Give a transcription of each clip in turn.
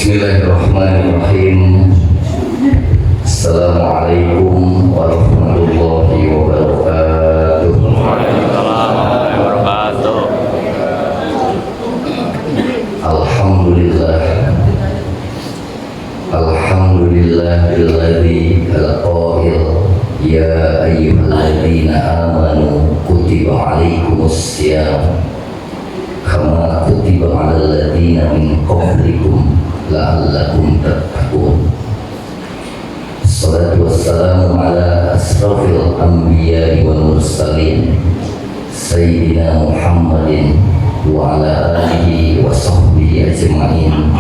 Bismillahirrahmanirrahim. Assalamualaikum warahmatullahi wabarakatuh. Waalaikumsalam warahmatullahi wabarakatuh. Alhamdulillah. Alhamdulillahilladzi khalaqal ya ayyuhalladzina amanu kutiba alaikumussyam kama kutiba alal ladzina min qablikum la'allakum tattaqun. Assalatu wassalamu ala asrafil anbiya'i wal mursalin Sayyidina Muhammadin wa ala alihi wa sahbihi ajma'in.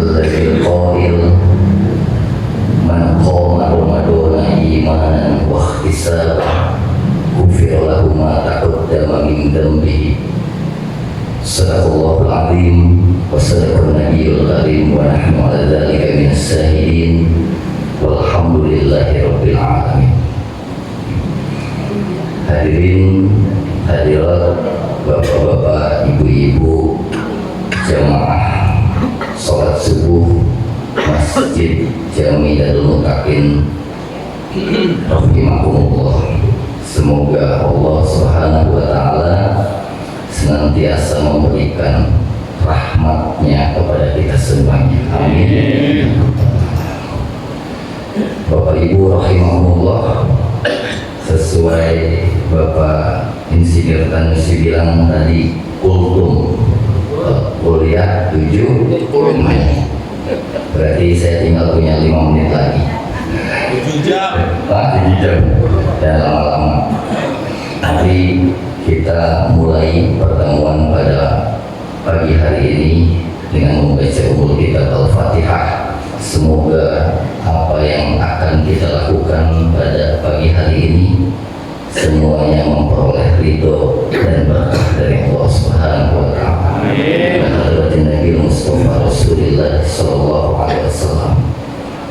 Alladzi qail man qama ramadana imanan wa ihtisaban ghufira lahu ma taqaddama min dhanbihi. Sadaqallahul azim wa sadaqan nabiyul karim wa nahnu ala dzalika minas syahidin walhamdulillahi rabbil alamin. Hadirin hadirat, bapak-bapak, ibu-ibu, jamaah salat subuh Masjid Jami Darul Muttaqin rahimakumullah. Semoga Allah Subhanahu wa taala senantiasa memberikan rahmatnya kepada kita semuanya. Amin. Bapak Ibu rahimahullah, sesuai Bapak Insinyur Tanusi bilang tadi, kultum kuliah 7 Mei. Berarti saya tinggal punya 5 menit lagi. 7 jam. 7 jam. Dan lama-lama. Hari kita mulai pertemuan pada pagi hari ini dengan membaca umul kitab Al-Fatihah. Semoga apa yang akan kita lakukan pada pagi hari ini semuanya memperoleh ridho dan berkah dari Allah Subhanahu wa taala. Amin. Nabi Mustafa Rasulullah sallallahu alaihi wasallam.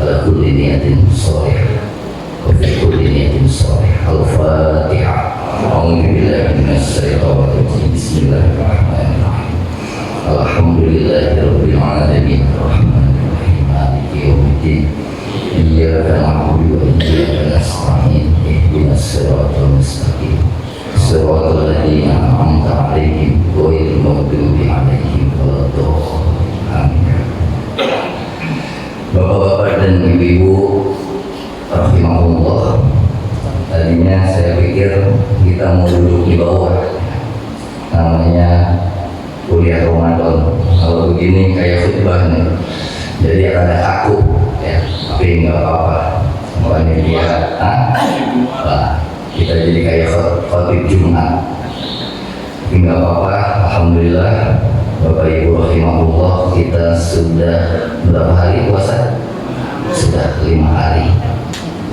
Ala kulli niyatin shalih wa fi kulli niyatin shalih. Al-Fatihah. A'udzu billahi minasy syaithanir rajim. Bismillahirrahmanirrahim. Alhamdulillahirabbil alamin. Arrahmanir rahim. Maliki yaumiddin. Iyyaka na'budu wa iyyaka nasta'in. Ihdinas siratal mustaqim. Siratal ladzina an'amta 'alaihim ghairil maghdubi 'alaihim waladdallin. Amin. Bapak-bapak dan ibu-ibu rahimahullah, tadinya saya pikir kita mau duduk di bawah, namanya kuliah Ramadan. Kalau begini kayak khutbah nih, jadi ada kaku ya, tapi nggak apa-apa. Makanya dia, kita jadi kayak khotib Jumat, tapi nggak apa-apa. Alhamdulillah, Bapak Ibu rahimahullah, kita sudah berapa hari puasa? Sudah 5 hari.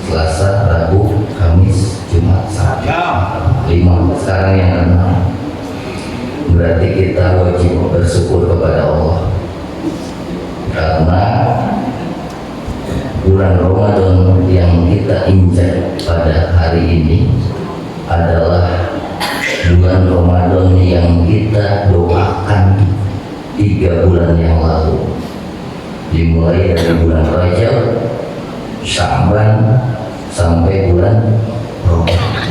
Selasa, Rabu, Kamis, Jumat, Sabtu. 5, sekarang yang 6. Berarti kita wajib bersyukur kepada Allah karena bulan Ramadan yang kita injak pada hari ini adalah bulan Ramadan yang kita doakan 3 bulan yang lalu, dimulai dari bulan Rajab, Sya'ban sampai bulan Ramadan.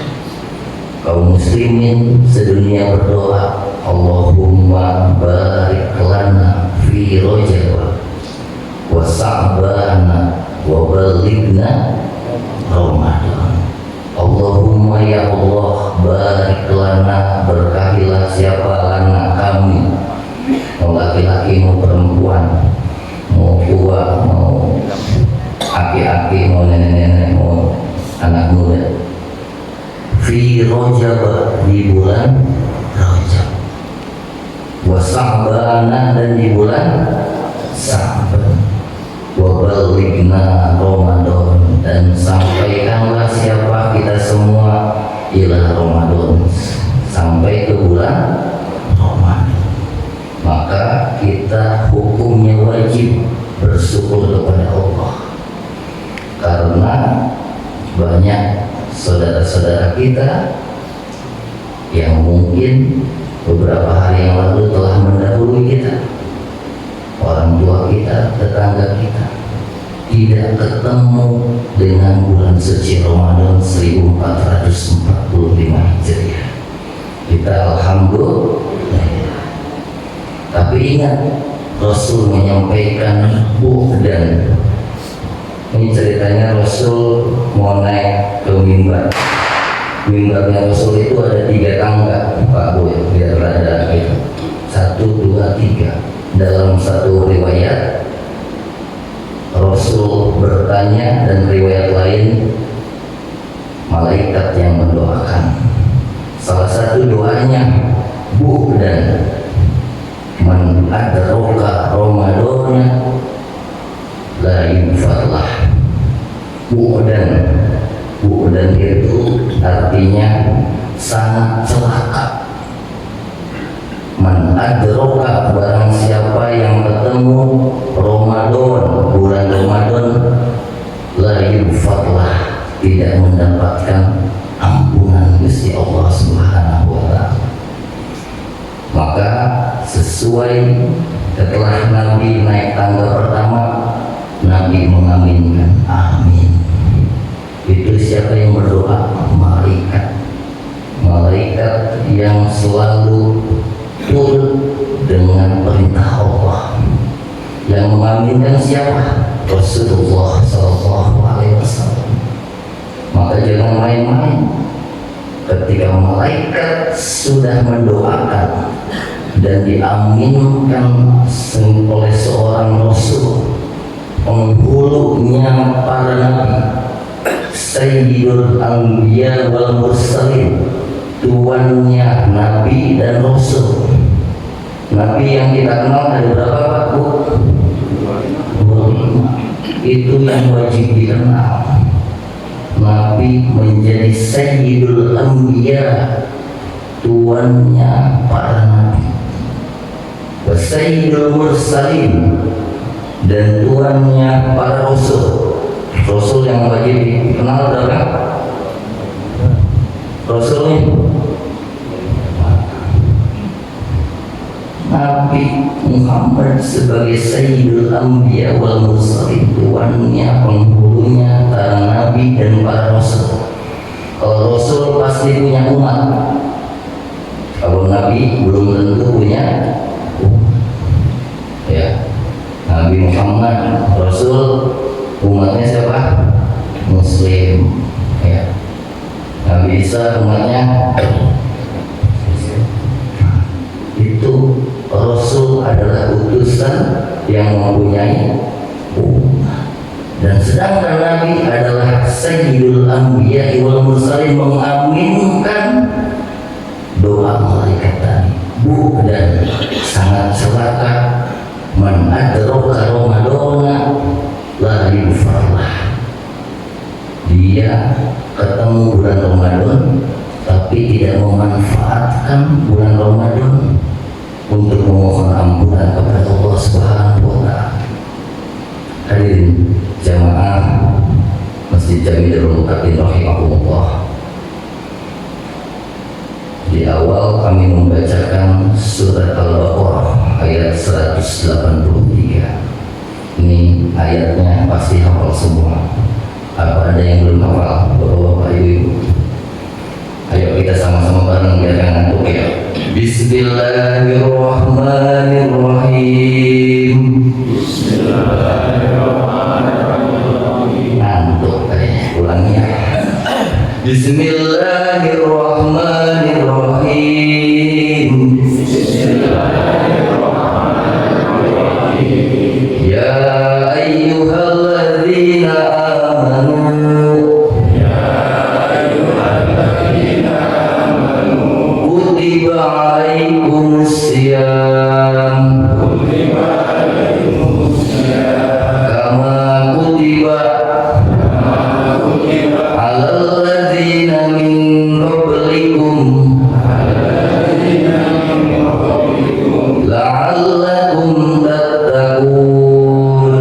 Kaum muslimin sedunia berdoa, Allahumma barik lana fi Rajab wa Sya'ban wa balighna Ramadan. Allahumma ya Allah, barik lana, berkahilah siapa lana, kami, mau laki-laki mau perempuan, mau tua mau aki-aki mau nenek-nenek mau anak muda, fi Rajab, di bulan Rajab, wa Sya'ban, dan di bulan Sya'ban, wa balighna Ramadan, dan sampaikanlah siapa kita semua ila Ramadan, sampai ke bulan Ramadan. Maka kita hukumnya wajib bersyukur kepada Allah karena banyak saudara-saudara kita yang mungkin beberapa hari yang lalu telah mendahului kita, orang tua kita, tetangga kita tidak ketemu dengan bulan suci Ramadan 1445 Hijriah. Kita alhamdulillah. Tapi ingat, Rasul menyampaikan dan ini ceritanya Rasul mau naik ke mimbar. Mimbarnya Rasul itu ada 3 tangga, Pak Boy, biar ada gitu. 1, 2, 3. Dalam satu riwayat Rasul bertanya, dan riwayat lain malaikat yang mendoakan. Salah satu doanya dan man adraka Ramadana la yufallah. Bu'dan itu artinya sangat celaka. Man adraka, barang siapa yang ketemu Ramadan, bulan Ramadan, la yufallah, tidak mendapatkan ampunan Gusti Allah Subhanahu wa ta'ala. Maka sesuai setelah Nabi naik tangga pertama, Nabi mengaminkan amin. Itu siapa yang berdoa? Malaikat yang selalu turut dengan perintah Allah. Yang mengaminkan siapa? Rasulullah SAW. Maka jangan main-main ketika malaikat sudah mendoakan dan diaminkan oleh seorang Rasul, penghulunya para nabi, Sayyidul Anbiya wal Mursalin, tuannya nabi dan rasul. Nabi yang kita kenal ada berapa, Pak Bu? 25. Itu yang wajib dikenal. Nabi menjadi Sayyidul Anbiya, tuannya para nabi, Sayyidul Mursalin, dan tuannya para rasul. Rasul yang wajib dikenal adalah Rasul ini Nabi Muhammad sebagai Sayyidul Anbiya wal Mursalin, tuannya, penghulunya para nabi dan para rasul. Kalau rasul pasti punya umat, kalau nabi belum tentu punya umat. Ya, Nabi Muhammad rasul, umatnya siapa? Muslim. Ya, Nabi Isa umatnya itu. Rasul adalah utusan yang mempunyai umat, dan sedangkan Nabi adalah Sayyidul Anbiya wal Mursalin, mengaminkan doa malaikat tadi. Dan sangat celaka, man adraka Ramadana la yufallah. Dia ketemu bulan Ramadan tapi tidak memanfaatkan bulan Ramadan untuk memohon ampunan kepada Allah Subhanahu wa ta'ala. Hadirin jamaah Masjid Jami Darul Muqaddim rahimahumullah. Di awal kami membacakan surat Al-Baqarah ayat 183. Ini ayatnya pasti hafal semua. Apa ada yang belum hafal? Bapak-bapak, ibu-ibu, ayo kita sama-sama bareng biar jangan ngantuk ya. Bismillahirrahmanirrahim. Bismillahirrahmanirrahim. Ngantuk kayaknya, ulangi ya. Bismillahirrahmanirrahim. Bismillahirrahmanirrahim. Ya ayyuhalladzina amanu. Kutiba alaikumusiyam. Kama kutiba alal ladzina min qablikum la'allakum tattaqun.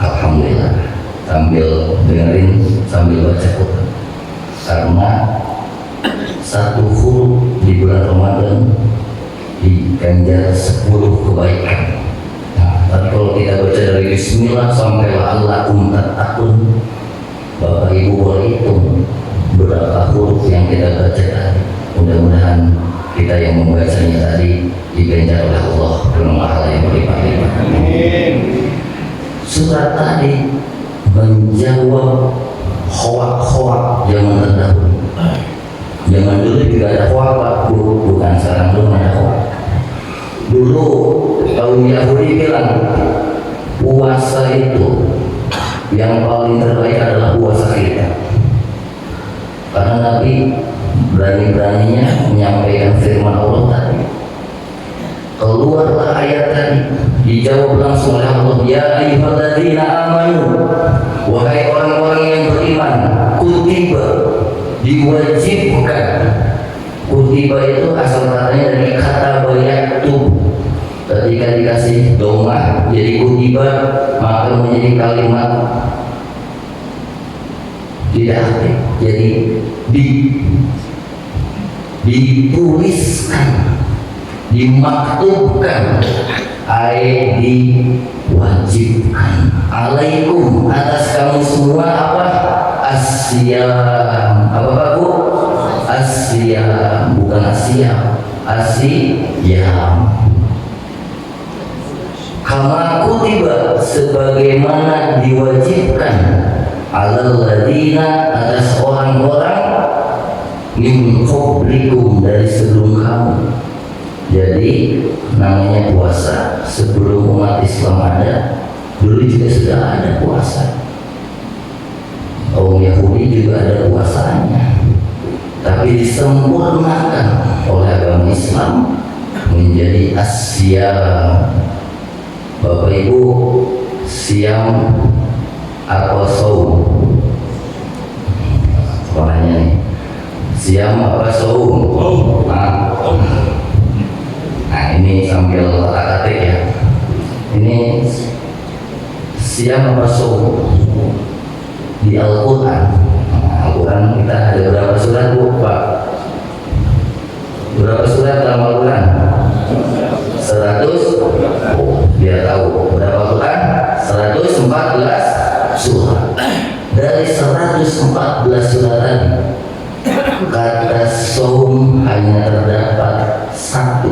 Alhamdulillah, sambil dengerin sambil baca Quran, karena satu huruf di bulan Ramadan diganjar 10 kebaikan. Nah, tapi kalau kita baca dari Bismillah sampai la'allakum tattaqun, Bapak Ibu boleh hitung berapa huruf yang kita baca tadi. Mudah-mudahan kita yang membacanya tadi diganjar oleh Allah dengan pahala yang berlipat-lipat. Surat tadi menjawab hoak-hoak zaman terdahulu. Zaman dulu juga ada hoak, Pak. Bukan sekarang belum ada hoak. Dulu kaum Yahudi bilang puasa itu yang paling terbaik adalah puasa kita. Karena Nabi berani-beraninya menyampaikan firman Allah tadi. Keluarlah ayat tadi, dijawab langsung oleh Allah, ya ayyuhalladzina amanu, wahai orang-orang yang beriman, kutiba, diwajibkan. Kutiba itu asal katanya dari kata bayaktub. Ketika dikasih doma jadi kutiba, maka menjadi kalimat tidak aktif, jadi dituliskan, dimaktubkan, diwajibkan. Alaikum, atas kamu semua apa? Asyam. Apa Pak Bu? Asyam, bukan asyam. Asyam. Kama kutiba, sebagaimana diwajibkan, alal ladina, atas orang-orang min qablikum, dari sebelum kamu. Jadi namanya puasa sebelum umat Islam ada, dulu juga sudah ada puasa. Kaum Yahudi juga ada puasanya, tapi disempurnakan oleh agama Islam menjadi asyam. Bapak Ibu, siam atau saum? Soalnya nih, siam apa saum? Nah ini sambil otak-atik ya. Ini siam apa saum? Di Al-Quran. Al-Quran kita ada berapa surat Bu, Pak? Berapa surat dalam Al-Quran? 100. Oh, biar tahu berapa Quran? 114 surat. Dari 114 surat tadi, kata saum hanya terdapat 1,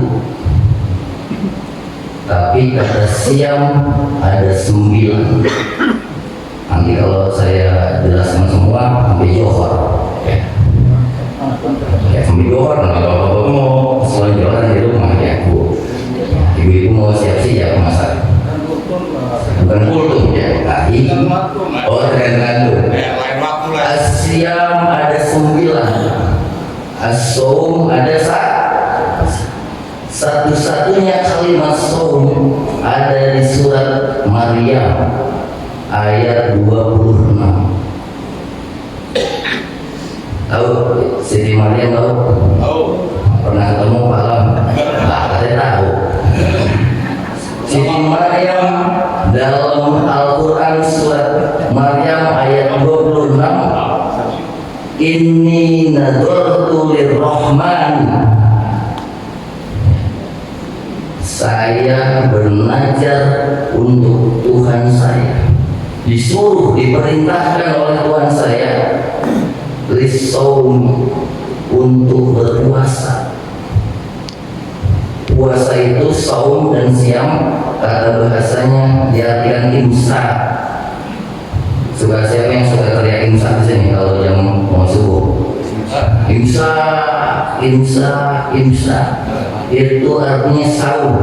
tapi kata siam ada 9. Nanti kalau saya jelaskan semua sampai Johor, ya sampai Johor. Kalau bapak mau sholat Johor di rumah ya Bu, ibu-ibu mau siap-siap masak, bukan kultum ya. Oh tergantung. Asyam ada 9, as-saum ada 1. Satu-satunya kalimat saum ada di surat Maryam ayat 26. Tahu Siti Maryam? Tahu? Pernah ketemu Pak Lam? Nah, katanya tahu. Siti Maryam dalam Al-Quran surat Maryam ayat 26, inni nadortu lirrahman, saya bernazar untuk Tuhan saya. Disuruh, diperintahkan oleh Tuhan saya lisaum, untuk berpuasa. Puasa itu saum dan siam, kata bahasanya diartikan imsak. Suka siapa yang suka teriak imsak di sini kalau jam mau subuh? Imsak, imsak, imsak. Itu artinya saum.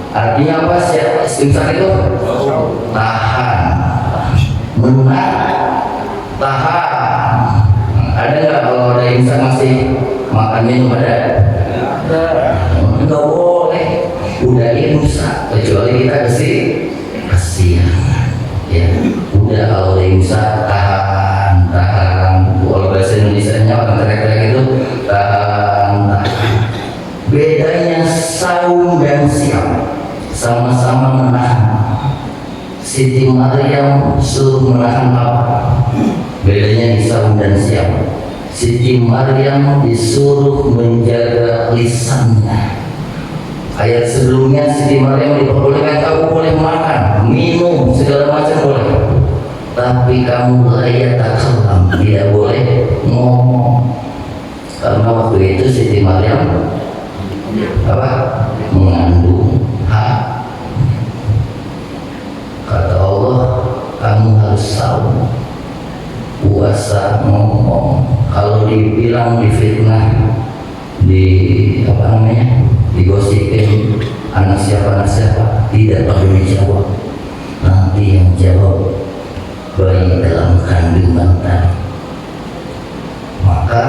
Artinya apa sih imsak itu? Tahan, menahan, tahan. Ada nggak kalau ada imsak masih makan minum? Ada? Nggak boleh. Udah imsak kecuali kita kesiangan. Ya, udah kalau ada imsak tahan, tahan. Kalau bahasa Indonesia-nya orang teriak-teriak itu tahan, tahan. Bedanya saum dan siam, sama-sama menahan. Siti Maryam suruh menahan apa? Bedanya di saum dan siam. Siti Maryam disuruh menjaga lisannya, Ayat sebelumnya Siti Maryam diperbolehkan, kamu boleh makan, minum, segala macam boleh. Tapi kamu layak takalam, tidak boleh ngomong. Karena waktu itu Siti Maryam mengandung hak. Kata Allah, kamu harus tahu, puasa ngomong. Kalau dibilang difitnah, digosipin anak siapa, tidak perlu dijawab. Nanti yang jawab bayi dalam kandungan tadi. Maka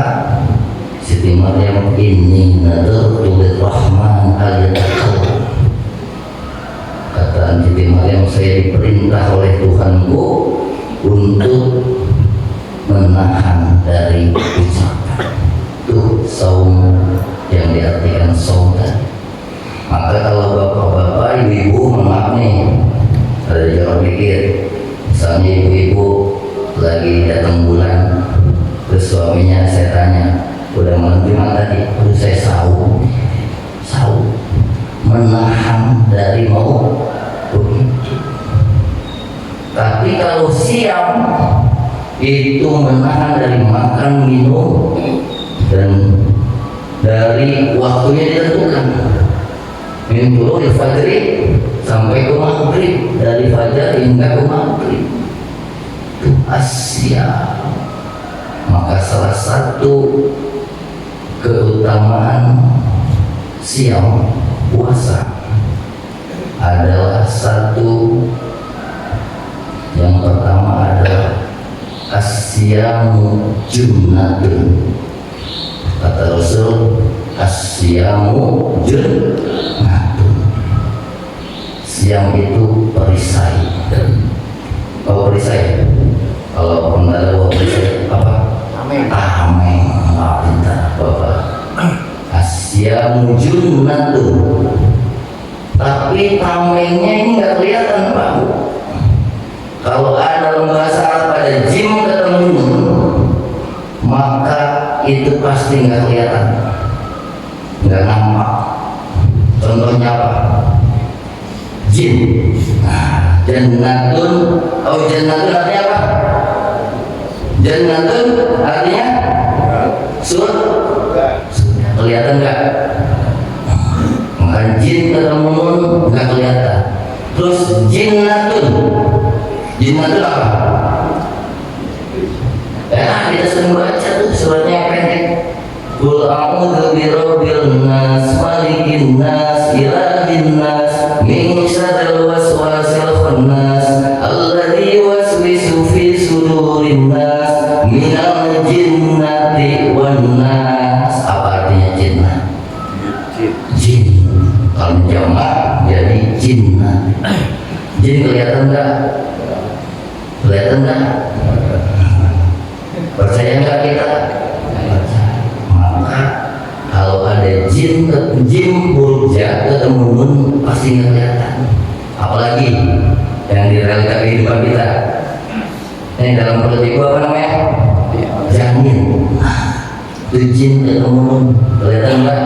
Siti Maryam ini nadartu lirrahman al-yatakallam. Kata Siti Maryam, saya diperintah oleh Tuhanku untuk menahan dari ucapan. Tuh saum yang diartikan saum tadi. Maka kalau bapak-bapak, ibu-ibu, maaf nih, ada jarak pikir. Misalnya ibu-ibu lagi datang bulan, terus suaminya saya tanya, udah malam Jumat tadi? Terus saya saum, menahan dari mau begitu. Tapi kalau siang itu menahan dari makan, minum, dan dari waktunya ditentukan. Min dulu fajri sampai ke maghrib, dari fajar hingga ke maghrib. Itu Asia. Maka salah satu keutamaan siang puasa adalah satu, yang pertama adalah asyamu junnatun. Kata Rasul, asyamu junnatun. Siang itu perisai. Oh, perisai. Kalau pernah ada perisai apa? Tameng. Pintar Bapak. Asyamu junnatun. Tapi tamengnya ini nggak kelihatan, Pak. Kalau ada dalam bahasa Arab ada jim ketemu nun, maka itu pasti nggak kelihatan, nggak nampak. Contohnya apa? Jin. Nah, jannatun. Oh, jannatun artinya apa? Jannatun artinya surga. Kelihatan nggak? Maka jin ketemu nun nggak kelihatan. Terus jinnatun. Jinnatun apa? Kita sering baca tuh suratnya yang pendek. Qul a'udzu birabbil nas, malikin nas, ilahin nas, min syarril waswasil khannas, alladzi yuwaswisu fi sudurin nas, minal jinnati wan nas. Apa artinya jinnah? Jin. Kalau jamak jadi jinnah. Jin kelihatan enggak? Kelihatan enggak? Percaya nggak kita? Maka kalau ada jin huruf ja ketemu nun pasti nggak kelihatan. Apalagi yang di realita kehidupan kita. Ini dalam perut ibu apa namanya? Janin. Itu jin ketemu nun kelihatan nggak?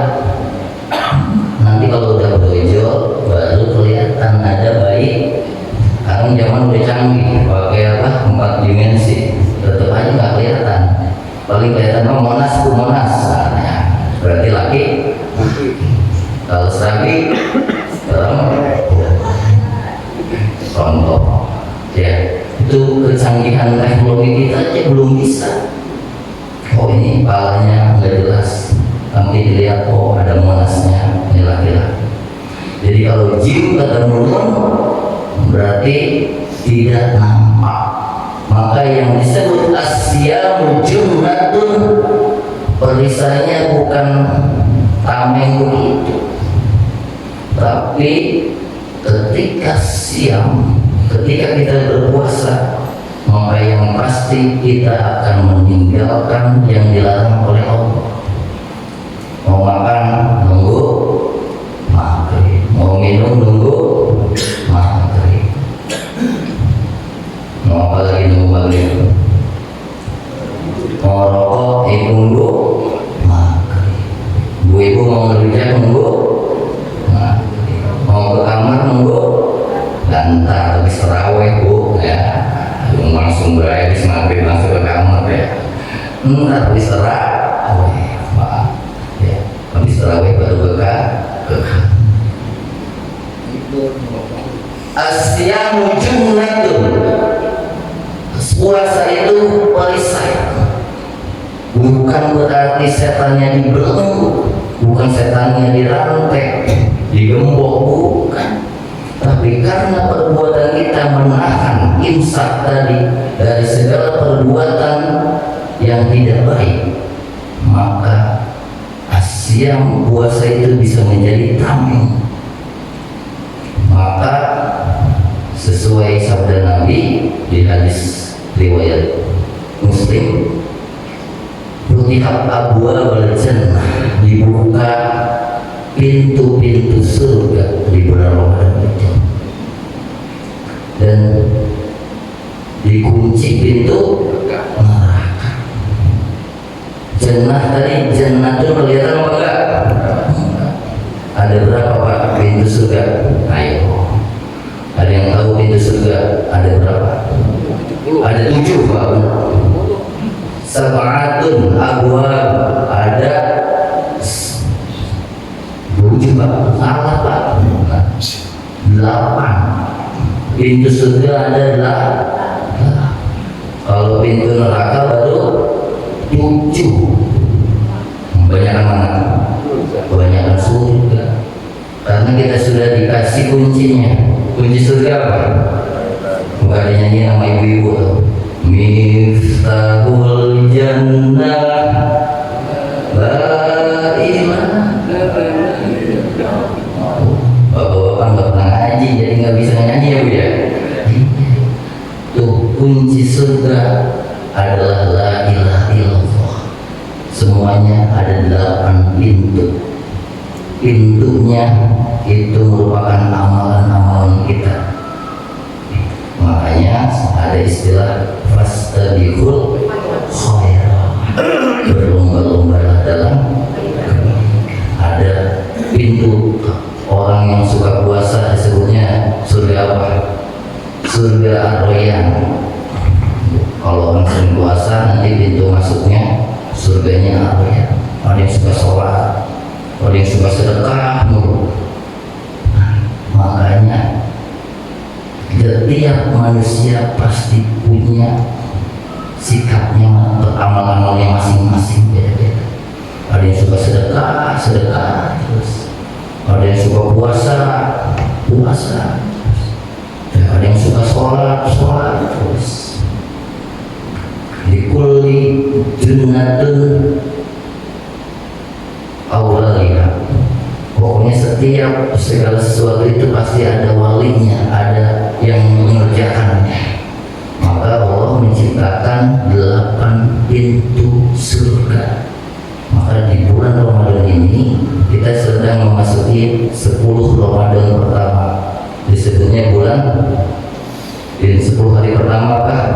Nanti kalau udah brojol baru kelihatan ada bayi. Sekarang zaman udah canggih, pakai apa? 4 dimensi. Tetap aja nggak kelihatan. Paling kelihatan Monas. Nah, berarti laki. Kalau sapi contoh ya, itu kecanggihan teknologi kita aja belum bisa. Oh, ini kepalanya nggak jelas, tapi dilihat oh ada Monasnya, ini laki-laki. Jadi kalau jin ketemu nun berarti tidak nampak. Maka yang disebut asyamu junnatun, perisainya bukan tameng begitu, tapi ketika siang, ketika kita berpuasa, maka yang pasti kita akan meninggalkan yang dilarang oleh Allah. Mau makan nunggu maghrib, mau minum nunggu maghrib. Mau apa lagi nunggu maghrib? Mau rokok, nunggu maghrib. Bu ibu mau ngerujak nunggu maghrib. langsung habis maghrib langsung ke kamar ya. Habis terawih, maaf ya, habis terawih baru ke kamar. Asyamu junnatun, puasa itu perisai. Bukan berarti setannya dibelenggu, bukan setannya dirantai, digembok, bukan. Tapi karena perbuatan kita menahan imsak tadi dari segala perbuatan yang tidak baik, maka asyam puasa itu bisa menjadi tameng. Maka sesuai sabda Nabi di hadis riwayat Muslim, Futihat abwaabul jannah, dibuka pintu-pintu surga di bulan Ramadan itu, dan dikunci pintu neraka. Jannah tadi, jannah itu kelihatan apa enggak? Ada berapa Pak pintu surga? Ayo, ada yang tahu pintu surga ada berapa? Ada 7 Pak. Sab'atun abwaab, ada 7 Pak. Salah Pak. 8 pintu surga ada 8. Kalau pintu neraka baru 7. Banyak mana? Kebanyakan surga, karena kita sudah dikasih kuncinya. Kunci surga apa? Bukan ada nyanyi nama ibu-ibu tuh, Miftahul Jannah la ilaha. Bapak-bapak nggak pernah ngaji jadi nggak bisa nyanyi ya Bu ya. Tuh kunci surga adalah la ilaha illallah. Semuanya ada 8 pintu. Pintunya itu merupakan amalan-amalan kita. Makanya ada istilah fastabiqul khairat, berlomba-lombalah dalam kebaikan. Ada pintu orang yang suka puasa disebutnya surga apa? Surga Ar-Rayyan. Kalau orang sering puasa nanti pintu masuknya surganya Ar-Rayyan. Ada yang suka sholat, ada yang suka sedekah. Makanya setiap manusia pasti punya sikapnya, amalan-amalnya masing-masing beda-beda. Ada yang suka sedekah terus, ada yang suka puasa terus, ada yang suka sholat terus. Likulli junnatun awwaliha, pokoknya setiap segala sesuatu itu pasti ada walinya, ada yang mengerjakannya. Maka Allah menciptakan 8 pintu surga. Maka di bulan Ramadan ini kita sedang memasuki 10 Ramadan pertama. Disebutnya bulan di 10 hari pertama kan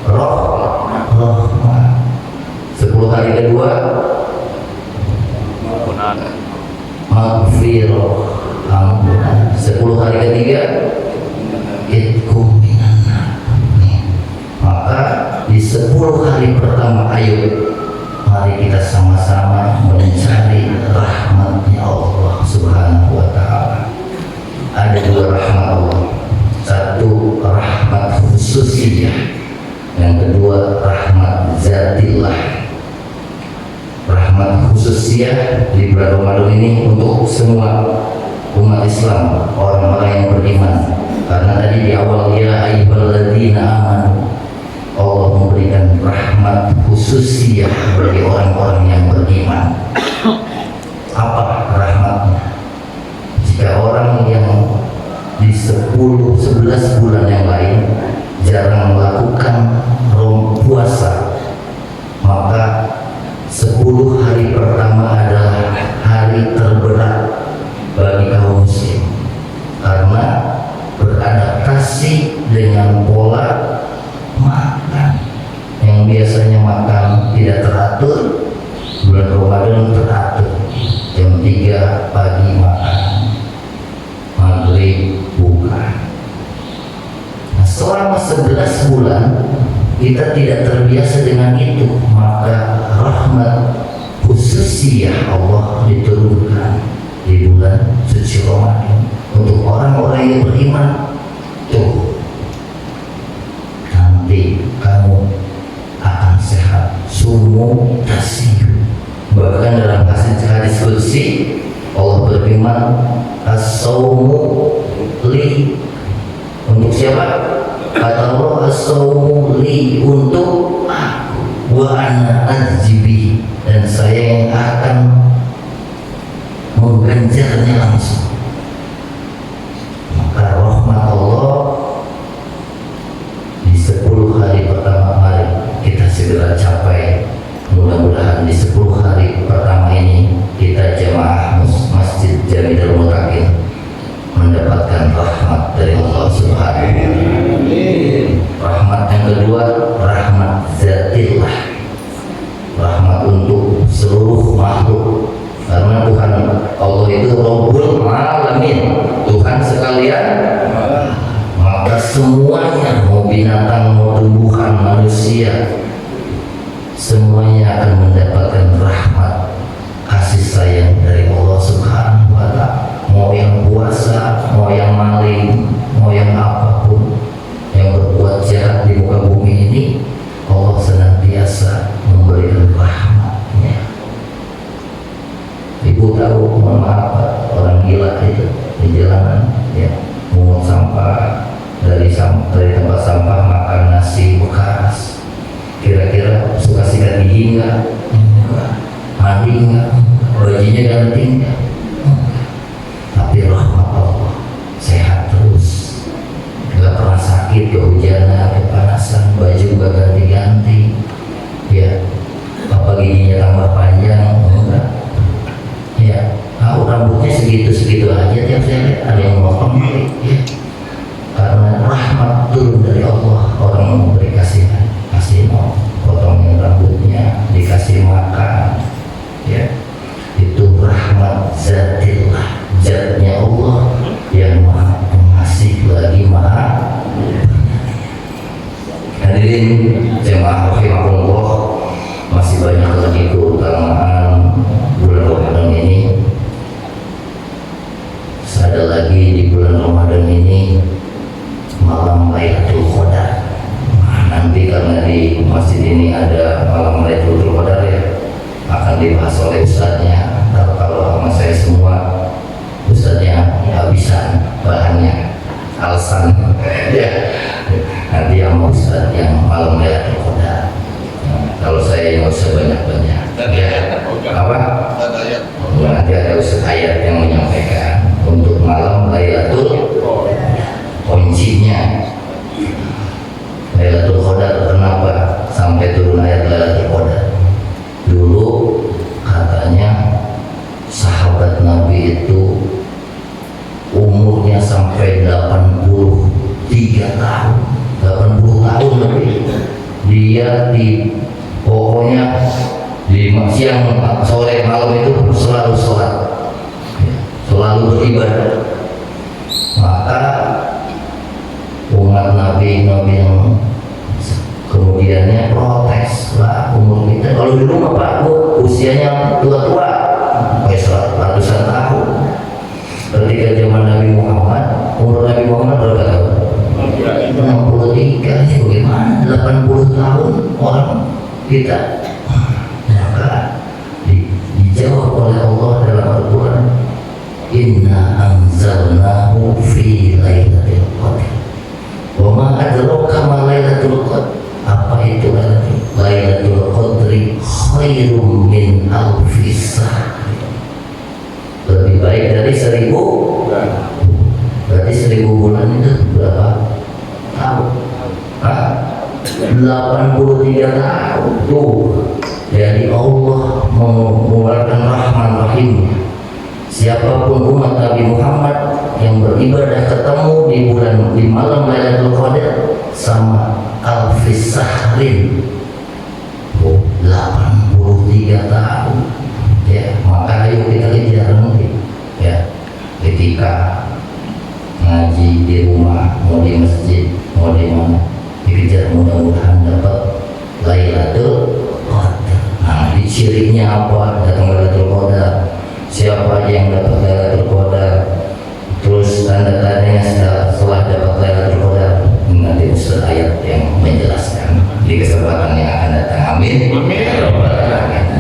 Rahmah. 10 hari kedua Maghfirah, ampunan. 10 hari ketiga Itqum minan nar. Maka di 10 hari pertama, ayo mari kita sama-sama mencari rahmatnya Allah Subhanahu wa ta'ala. Ada 2 rahmat Allah. Satu rahmat khususiyah, yang kedua rahmat zatillah. Rahmat khususiyah di bulan Ramadan ini untuk semua umat Islam, orang-orang yang beriman. Karena tadi di awal, ya ayyuhalladzina amanu, Allah memberikan rahmat khususiyah bagi orang-orang yang beriman. Apa rahmatnya? Jika orang yang di 10-11 bulan yang lain jarang melakukan puasa, maka 10 hari pertama adalah hari terberat bagi kaum muslim, karena beradaptasi dengan pola makan yang biasanya makan tidak teratur. Bulan Ramadan teratur, jam 3 pagi makan, maghrib buka. Nah, seorang 11 bulan kita tidak terbiasa dengan itu, maka rahmat khususiyah Allah diturunkan di bulan suci Ramadan untuk orang-orang yang beriman. Tuh, nanti kamu akan sehat, sumu tasiyu. Bahkan dalam hadis qudsi Allah berfirman, as-saumu li, untuk siapa? Kata Allah, as-saumu li, untuk aku, wa ana ajzibi, dan saya yang akan mengganjarnya langsung. Maka rahmat Allah di 10 hari pertama, mari kita segera capai. Mudah-mudahan di 10 hari pertama ini kita jemaah Masjid Jamidul Muttaqin mendapatkan rahmat dari Allah Subhanahu wa Ta'ala. Rahmat yang kedua, rahmat zatillah, rahmat untuk seluruh makhluk. Karena Tuhan Allah itu Rabbul Alamin, Tuhan sekalian. Maka semuanya, mau binatang, mau tumbuhan, manusia, semuanya akan mendapatkan rahmat kasih sayang dari Allah Subhanahu wa Ta'ala. Mau yang puasa, mau yang maling, mau yang apapun yang berbuat jahat di muka bumi ini, Allah senantiasa memberikan rahmatnya. Ibu tahu, mohon maaf, orang gila itu di jalanan, ya, mungut sampah dari tempat sampah, makan nasi bekas. Kira-kira suka sikat gigi enggak? Mandi enggak? Bajunya ganti enggak? Tapi rahmat Allah, sehat terus, enggak pernah sakit, kehujanan, kepanasan, baju enggak ganti-ganti, ya, apa giginya tambah panjang, enggak, ya, tahu rambutnya segitu-segitu aja tiap saya lihat ada yang motong, ya, karena rahmat turun dari Allah. Orang memberi kasihan, mau potongin rambutnya, dikasih makan, ya, itu rahmat zatillah, zatnya Allah yang maha pengasih lagi maha. Hadirin jemaah rahimahullah, masih banyak lagi keutamaan bulan Ramadan ini. Ada lagi di bulan Ramadan ini malam Lailatul Qadar. Nanti karena di masjid ini ada malam Lailatul Qadar, ya, akan dibahas oleh ustadznya. Kalau sama saya semua, ustadznya habisan bahannya, alasan, ya, nanti yang mau ustadz yang malam Lailatul Qadar. Kalau saya nggak usah banyak-banyak, ya, apa? Nanti ada ustadz ayat yang menyampaikan untuk malam Lailatul kuncinya. Lailatul Qadar, kenapa sampai turun ayat Lailatul Qadar? Dulu katanya sahabat Nabi itu umurnya sampai 83 tahun, 80 tahun lebih. Dia di pokoknya di siang, sore, malam itu selalu sholat, selalu beribadah. Maka umat Nabi yang kemudiannya protes, lah umur kita, kalau dulu Pak usianya tua-tua, ratusan tahun. Ketika zaman Nabi Muhammad, umur Nabi Muhammad berapa tahun? 63. Ini bagaimana 80 tahun orang kita? Maka dijawab oleh Allah dalam Al-Quran, inna anzalnahu fi lailatul qadar. Wa ma adraka ma lailatul qadar. Apa itu Lailatul Qadri? Khairum min alfi syahr. Lebih baik dari 1000. Berarti 1000 bulan itu berapa tahun? 83 tahun. Tuh, jadi Allah mengeluarkan rahman rahimnya. Siapapun umat Nabi Muhammad yang beribadah ketemu di malam Lailatul Qadar sama alfis sahrin, 83 tahun, ya. Maka ayo kita kejar nanti, ya, ketika ngaji di rumah, mau di masjid, mau di mana, dikejar, mudah-mudahan dapat Lailatul Qadar. Nah, di cirinya apa datang Lailatul Qadar? Siapa aja yang dapat Lailatul Qadar? Terus tanda-tandanya setelah dapat Lailatul Qadar, nanti Ustaz ayat yang menjelaskan di kesempatan yang akan datang. Amin.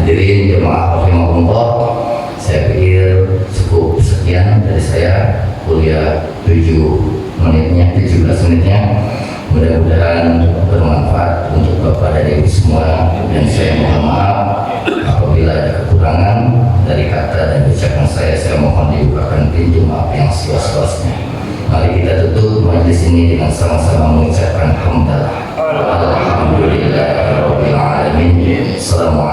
Hadirin jemaah rahimahullah, saya pikir cukup sekian dari saya. Kuliah 17 menitnya, mudah-mudahan bermanfaat untuk Bapak dan Ibu semua, dan saya mohon maaf apabila ada kekurangan dari kata dan ucapan saya mohon dibukakan pintu maaf yang seluas-luasnya. Mari kita tutup majelis ini dengan sama-sama mengucapkan hamdalah. Alhamdulillahirabbil alamin. Assalamualaikum